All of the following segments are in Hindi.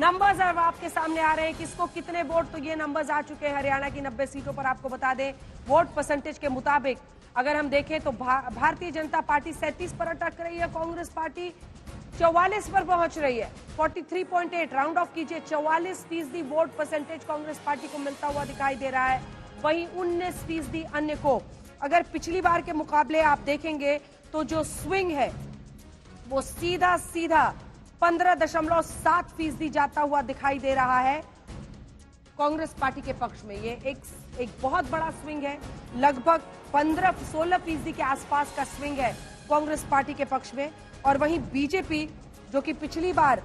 नंबर्स अब आपके सामने आ रहे हैं, किसको कितने वोट, तो ये नंबर्स आ चुके हैं हरियाणा की 90 सीटों पर। आपको बता दें वोट परसेंटेज के मुताबिक अगर हम देखें तो भारतीय जनता पार्टी 37 पर अटक रही है, कांग्रेस पार्टी 44 पर पहुंच रही है। 43.8 राउंड ऑफ कीजिए, 44% वोट परसेंटेज कांग्रेस पार्टी को मिलता हुआ दिखाई दे रहा है। वहीं 19% अन्य को। अगर पिछली बार के मुकाबले आप देखेंगे तो जो स्विंग है वो सीधा 15.7% जाता हुआ दिखाई दे रहा है कांग्रेस पार्टी के पक्ष में। ये एक बहुत बड़ा स्विंग है, लगभग 15-16% के आसपास का स्विंग है कांग्रेस पार्टी के पक्ष में। और वहीं बीजेपी जो कि पिछली बार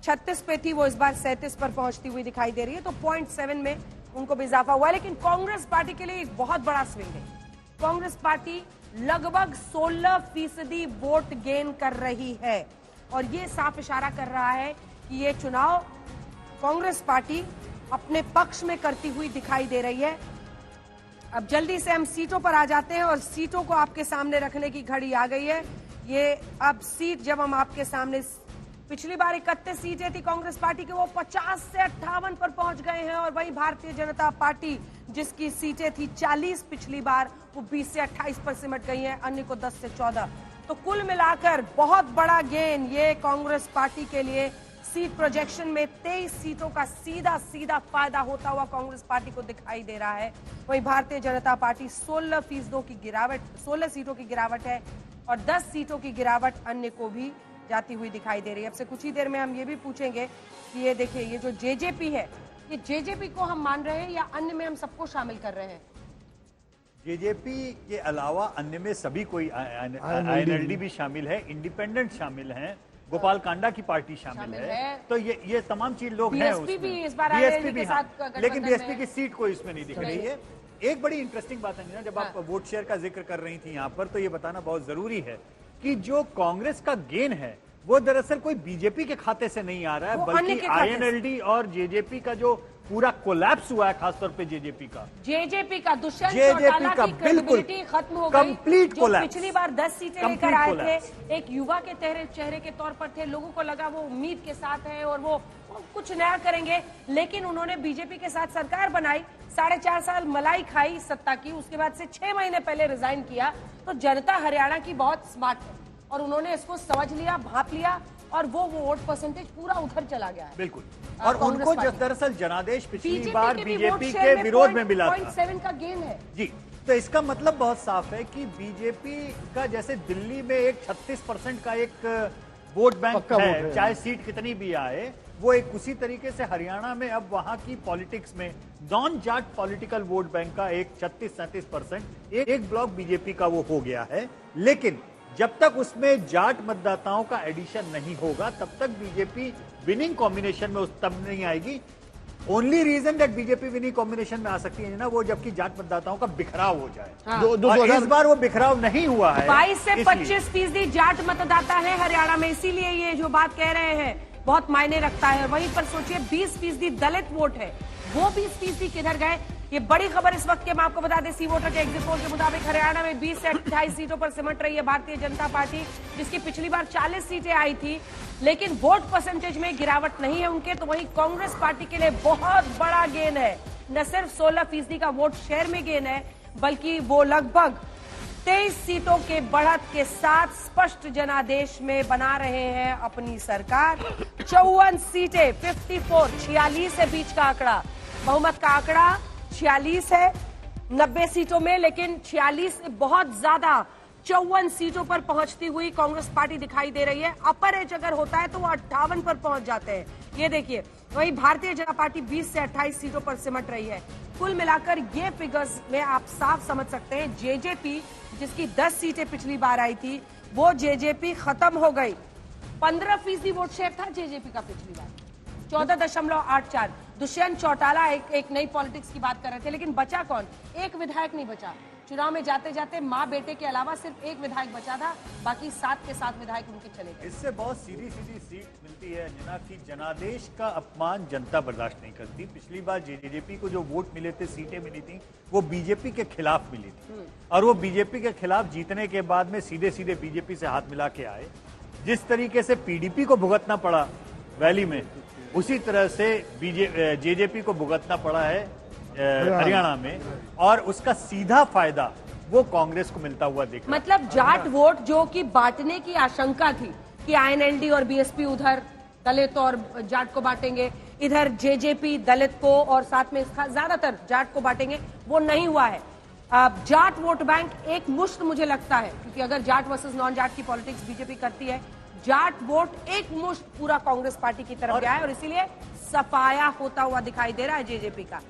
36 पे थी, वो इस बार 37 पर पहुंचती हुई दिखाई दे रही है, तो 0.7 में उनको भी इजाफा हुआ है। लेकिन कांग्रेस पार्टी के लिए एक बहुत बड़ा स्विंग है। कांग्रेस पार्टी लगभग 16% वोट गेन कर रही है और ये साफ इशारा कर रहा है कि ये चुनाव कांग्रेस पार्टी अपने पक्ष में करती हुई दिखाई दे रही है। अब जल्दी से हम सीटों पर आ जाते हैं और सीटों को आपके सामने रखने की घड़ी आ गई है। ये अब सीट जब हम आपके सामने, पिछली बार 31 सीटें थी कांग्रेस पार्टी के, वो 50 से 58 पर पहुंच गए हैं। और वहीं भारतीय जनता पार्टी जिसकी सीटें थी 40 पिछली बार, वो 20 से 28 पर सिमट गई हैं, अन्य को 10 से 14। तो कुल मिलाकर बहुत बड़ा गेन ये कांग्रेस पार्टी के लिए। सीट प्रोजेक्शन में 23 सीटों का सीधा फायदा होता हुआ कांग्रेस पार्टी को दिखाई दे रहा है। वहीं भारतीय जनता पार्टी 16% की गिरावट, 16 सीटों की गिरावट है और 10 सीटों की गिरावट अन्य को भी जाती हुई दिखाई दे रही है। अब से कुछ ही देर में हम ये भी पूछेंगे कि ये देखिए, ये जो जेजेपी है, ये जेजेपी को हम मान रहे हैं या अन्य में हम सबको शामिल कर रहे हैं? जेजेपी के अलावा अन्य में सभी कोई, आईएनएलडी भी शामिल है, इंडिपेंडेंट शामिल हैं, गोपाल कांडा की पार्टी शामिल है। तो ये तमाम चीज लोग हैं उसमें। भी इस बार बीएसपी भी, लेकिन बीएसपी की सीट कोई इसमें नहीं दिख रही है। एक बड़ी इंटरेस्टिंग बात है ना, जब आप वोट शेयर का जिक्र कर रही थी यहाँ पर, तो ये बताना बहुत जरूरी है कि जो कांग्रेस का गेन है वो दरअसल कोई बीजेपी के खाते से नहीं आ रहा है, बल्कि आईएनएलडी और जेजेपी का जो पूरा कोलैप्स हुआ है, खासतौर पे जेजेपी का दुष्यंत चौटाला की क्रेडिबिलिटी खत्म हो गई। Complete collapse. पिछली बार 10 सीटें लेकर आए थे, एक युवा के चेहरे के तौर पर थे, लोगों को लगा वो उम्मीद के साथ है और वो कुछ नया करेंगे। लेकिन उन्होंने बीजेपी के साथ सरकार बनाई, 4.5 साल मलाई खाई सत्ता की, उसके बाद से 6 महीने पहले रिजाइन किया। तो जनता हरियाणा की बहुत स्मार्ट है और उन्होंने इसको समझ लिया, भाप लिया और वो वोट परसेंटेज पूरा उधर चला गया है। बिल्कुल। और उनको दरअसल जनादेश पिछली बार बीजेपी के विरोध में मिला था। 0.7 का गेन है जी। तो इसका मतलब बहुत साफ है कि बीजेपी का, जैसे दिल्ली में एक 36% का एक वोट बैंक है, चाहे सीट कितनी भी आए, वो एक उसी तरीके से हरियाणा में अब वहां की पॉलिटिक्स में non Jat political vote bank का एक 36-37% एक ब्लॉक बीजेपी का वो हो गया है। लेकिन जब तक उसमें जाट मतदाताओं का एडिशन नहीं होगा, तब तक बीजेपी विनिंग कॉम्बिनेशन में तब नहीं आएगी। Only reason that BJP winning combination में आ सकती है ना, वो जबकि जाट मतदाताओं का बिखराव हो जाए। और इस बार वो बिखराव नहीं हुआ है। 22 से 25% जाट मतदाता है हरियाणा में, इसीलिए ये जो बात कह रहे हैं बहुत मायने रखता है। वहीं पर सोचिए 20% दलित वोट है, वो 20% किधर गए? ये बड़ी खबर इस वक्त के, मैं आपको बता दें, सी वोटर के एग्जिट पोल के मुताबिक हरियाणा में 20 से 28 सीटों पर सिमट रही है भारतीय जनता पार्टी, जिसकी पिछली बार 40 सीटें आई थी, लेकिन वोट परसेंटेज में गिरावट नहीं है उनके। तो वहीं कांग्रेस पार्टी के लिए बहुत बड़ा गेन है, न सिर्फ 16% का वोट शेयर में गेन है, बल्कि वो लगभग 23 सीटों के बढ़त के साथ स्पष्ट जनादेश में बना रहे हैं अपनी सरकार। 54 सीटें, 54, 46 है बीच का आंकड़ा, बहुमत का आंकड़ा 46 है 90 सीटों में, लेकिन 46 से बहुत ज्यादा 54 सीटों पर पहुंचती हुई कांग्रेस पार्टी दिखाई दे रही है। अपर एज अगर होता है तो वो 58 पर पहुंच जाते हैं, ये देखिए। वहीं भारतीय जनता पार्टी 20 से 28 सीटों पर सिमट रही है। कुल मिलाकर ये फिगर्स में आप साफ समझ सकते हैं, जेजेपी जिसकी 10 सीटें पिछली बार आई थी, वो जेजेपी खत्म हो गई। 15% वोट शेयर था जेजेपी का पिछली बार, 14.84। दुष्यंत चौटाला एक नई पॉलिटिक्स की बात कर रहे थे, लेकिन बचा कौन? एक विधायक नहीं बचा। चुनाव में जाते जाते माँ बेटे के अलावा सिर्फ एक विधायक बचा था, बाकी 7 के 7 विधायक उनके चले गए। इससे बहुत सीधी सीट मिलती है अंजना की जनादेश का अपमान जनता बर्दाश्त नहीं करती। पिछली बार जेजेपी को जो वोट मिले थे, सीटें मिली थी, वो बीजेपी के खिलाफ मिली थी और वो बीजेपी के खिलाफ जीतने के बाद में सीधे बीजेपी से हाथ मिला के आए। जिस तरीके से पीडीपी को भुगतना पड़ा वैली में, उसी तरह से जेजेपी को भुगतना पड़ा है हरियाणा में, और उसका सीधा फायदा वो कांग्रेस को मिलता हुआ दिख रहा है। मतलब जाट वोट जो कि बांटने की आशंका थी कि आईएनएलडी और बीएसपी उधर दलित और जाट को बांटेंगे, इधर जेजेपी दलित को और साथ में ज्यादातर जाट को बांटेंगे, वो नहीं हुआ है। जाट वोट बैंक एक मुश्त मुझे लगता है, क्योंकि अगर जाट वर्सेस नॉन जाट की पॉलिटिक्स बीजेपी करती है, जाट वोट एक मुश्त पूरा कांग्रेस पार्टी की तरफ गया है और इसीलिए सफाया होता हुआ दिखाई दे रहा है जेजेपी का।